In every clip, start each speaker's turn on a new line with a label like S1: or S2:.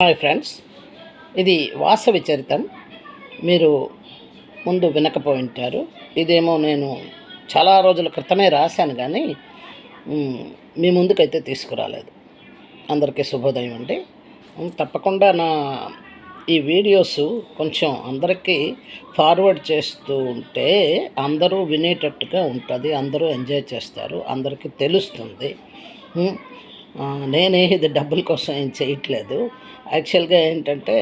S1: Hi friends, ఇది వాసవి చరితం. మీరు ముందు వినకపోయింటారు. ఇదేమో నేను చాలా రోజుల క్రితమే రాశాను, కానీ మీ ముందుకైతే తీసుకురాలేదు. అందరికీ శుభోదయం అండి. తప్పకుండా ఈ వీడియోస్ కొంచెం అందరికీ ఫార్వర్డ్ చేస్తూ ఉంటే అందరూ వినేటట్టుగా ఉంటుంది, అందరూ ఎంజాయ్ చేస్తారు, అందరికీ తెలుస్తుంది. నేనే ఇది డబ్బుల కోసం ఏం చేయట్లేదు. యాక్చువల్గా ఏంటంటే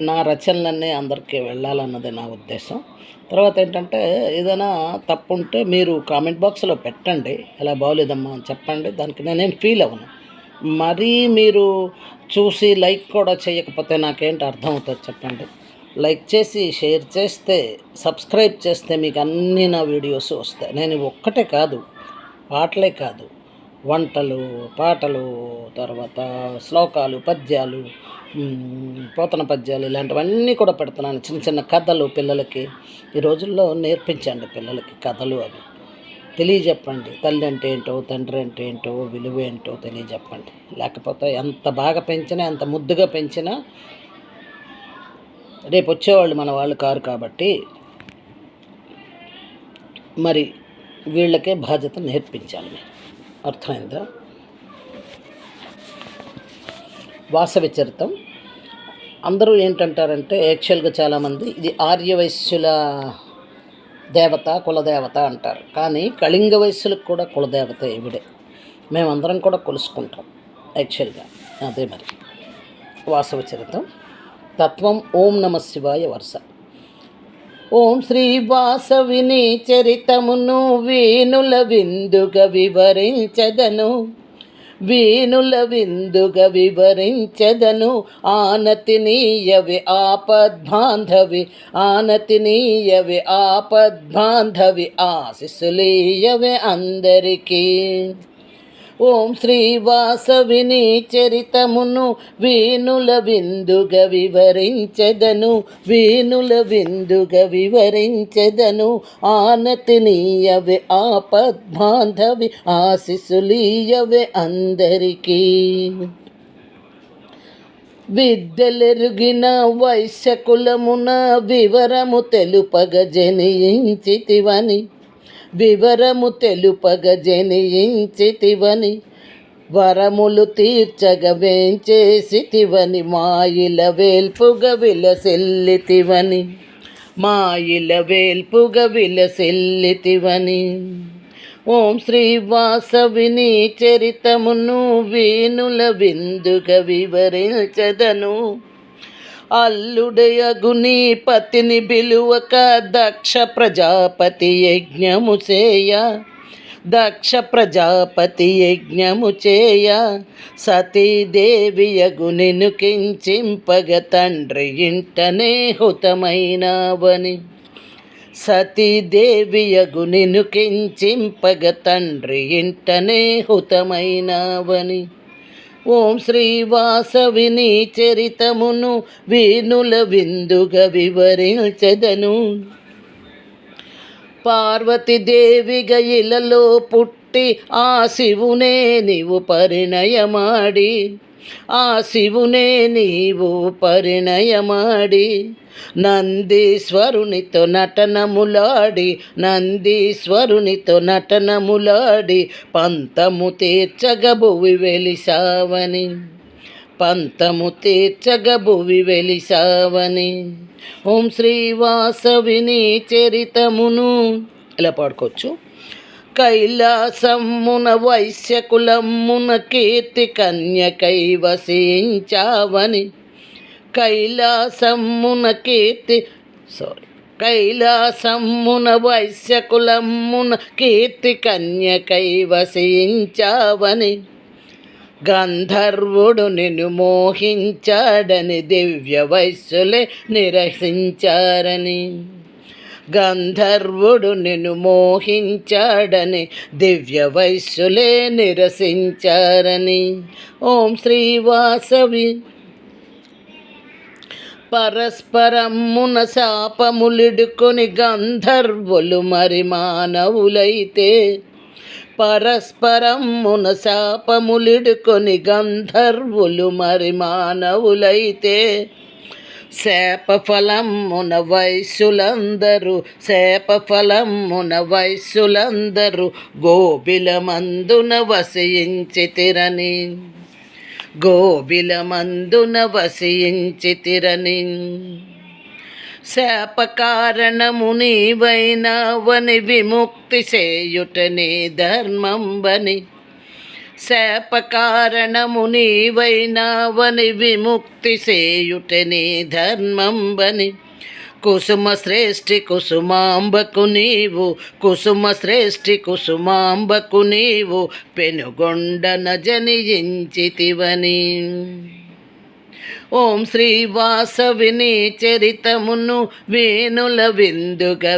S1: నా రచనలన్నీ అందరికీ వెళ్ళాలన్నది నా ఉద్దేశం. తర్వాత ఏంటంటే ఏదైనా తప్పు ఉంటే మీరు కామెంట్ బాక్స్లో పెట్టండి, ఎలా బాగోలేదమ్మా అని చెప్పండి. దానికి నేనేం ఫీల్ అవ్వను. మరీ మీరు చూసి లైక్ కూడా చేయకపోతే నాకేంటి అర్థం అవుతుంది చెప్పండి. లైక్ చేసి షేర్ చేస్తే, సబ్స్క్రైబ్ చేస్తే మీకు అన్నీ నా వీడియోస్ వస్తాయి. నేను ఒక్కటే కాదు, పాటలే కాదు, వంటలు, పాటలు, తర్వాత శ్లోకాలు, పద్యాలు, పోతన పద్యాలు, ఇలాంటివన్నీ కూడా పెడుతున్నాను. చిన్న చిన్న కథలు పిల్లలకి ఈ రోజుల్లో నేర్పించండి. పిల్లలకి కథలు అవి తెలియజెప్పండి. తల్లి అంటే ఏంటో, తండ్రి అంటే ఏంటో, విలువ ఏంటో తెలియజెప్పండి. లేకపోతే ఎంత బాగా పెంచినా, ఎంత ముద్దుగా పెంచినా రేపు వచ్చేవాళ్ళు మన వాళ్ళు కారు. కాబట్టి మరి వీళ్ళకే బాధ్యత నేర్పించాలి. అర్థమైందా? వాసవి చరితం. అందరూ ఏంటంటారంటే యాక్చువల్గా చాలామంది ఇది ఆర్యవైశ్యుల దేవత, కులదేవత అంటారు. కానీ కళింగ వయస్సులకు కూడా కులదేవత ఈవిడే. మేమందరం కూడా కొలుసుకుంటాం యాక్చువల్గా. అదే మరి వాసవి చరితం. తత్వం ఓం నమ శివాయ వరుస. ఓం శ్రీ వాసవిని చరితమును వీనుల విందుగా వివరించదను, వీనుల విందుగా వివరించదను. ఆనతినీయవి ఆపద్బాంధవి, ఆనతినీయవి ఆపద్బాంధవి, ఆశిస్సులీయవి అందరికీ. ఓం శ్రీ వాసవిని చరితమును వీనుల విందుగా వివరించదను, వీనుల విందుగా వివరించదను. ఆనతినీయవే ఆపద్బాంధవి, ఆశిస్సులీయవే అందరికీ. విద్యలెరుగిన వైశ్యకులమున వివరము తెలుపగ జనించితివని, వివరము తెలుపగ జనించితివని, వరములు తీర్చగ వేంచేసితివని, మాయిల వేల్పుగ విలసిల్లితివని, మాయిల వేల్పుగ విలసిల్లితివని. ఓం శ్రీ వాసవిని చరితమును వీనుల విందుగా వివరించదను. అల్లుడయగుని పతిని బిలువక దక్ష ప్రజాపతి యజ్ఞము చేయ, దక్ష ప్రజాపతి యజ్ఞము చేయ. సతీదేవియగునిను కించింపగ తండ్రి ఇంటనే హుతమైనవని, సతీదేవియగునిను కించింపగ తండ్రి ఇంటనే హుతమైనవని. ఓం శ్రీ వాసవిని చరితమును వీనుల విందుగా వివరించదను. పార్వతీదేవిగ ఇలలో పుట్టి ఆ శివునే నీవు పరిణయమాడి, ఆ శివునే నీవు పరిణయమాడి. నందీశ్వరునితో నటనములాడి, నందీశ్వరునితో నటనములాడి, పంతము తీర్చగ భువి వెలిసావని, పంతము తీర్చగ భువి వెలిసావని. ఓం శ్రీ వాసవిని చరితమును ఇలా పాడుకోవచ్చు. కైలాసమున వైశ్యకులమున కీర్తి కన్యకై వసించావని, కైలాసమున కైలాసమున వైశ్యకులమున కీర్తి కన్యకై వసించావని. గంధర్వుడు నిన్ను మోహించాడని దివ్య వైశ్యులే నిరసించారని, గంధర్వుడు నిన్ను మోహించాడని దివ్య వైశ్యులే నిరసించారని. ఓం శ్రీ వాసవి. పరస్పరమున శాపములిడుకొని గంధర్వులు మరి మానవులైతే, పరస్పరమున శాపములిడుకొని గంధర్వులు మరి మానవులైతే శాపఫలమున వైశ్యులందరూ గోబిలమందున వసించితిరని శాపకారణము నీవైనావని విముక్తి చేయుటనే ధర్మంబని శాపకారణము నీవైనావని విముక్తి చేయుటనే ధర్మంబని కుసుమ శ్రేష్ఠి కుసుమాంబకు నీవు పెనుగొండన జనించితివని. ఓం శ్రీ వాసవిని చరితమును వేణుల విందుగ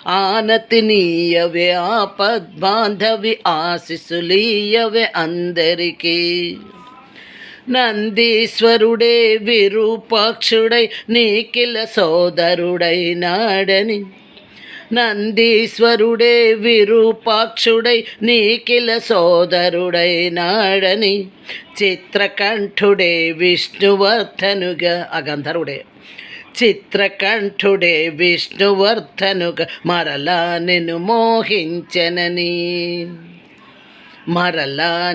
S1: ఆనతినీయవే ఆపద్బాంధవి ఆశిసులీయవే అందరికీ. నందీశ్వరుడే విరూపాక్షుడై నీకిల సోదరుడైనాడని చిత్రకంఠుడే విష్ణువర్ధనుగా మరలా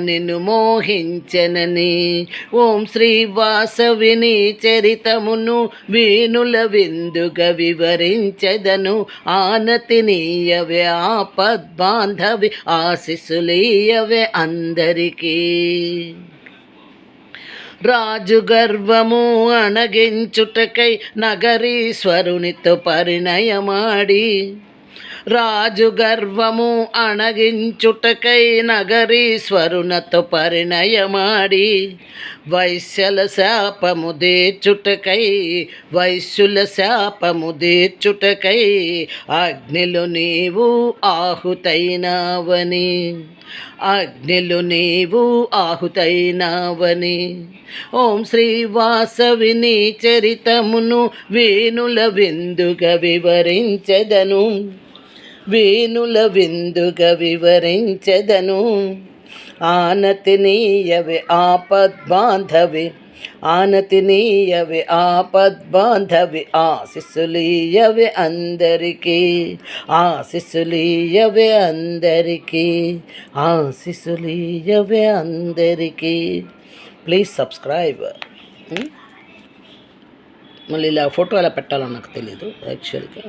S1: నిన్ను మోహించనని. ఓం శ్రీ వాసవిని చరితమును వీణుల విందుగ వివరించెదను ఆనతినీయవే ఆపద్బాంధవి ఆశిసులీయవే అందరికీ. రాజు గర్వము అణగించుటకై నగరీశ్వరునితో పరిణయమాడి వైశ్యుల శాపము తీర్చుటకై అగ్నిలో నీవు ఆహుతైనావని. ఓం శ్రీ వాసవిని చరితమును వేణుల విందుగ వివరించెదను ఆనతినీయవే ఆపద్బాంధవి ఆశిసులీయవే అందరికీ. Please subscribe. మళ్ళీ ఇలా ఫోటో ఎలా పెట్టాలో నాకు తెలీదు యాక్చువల్గా.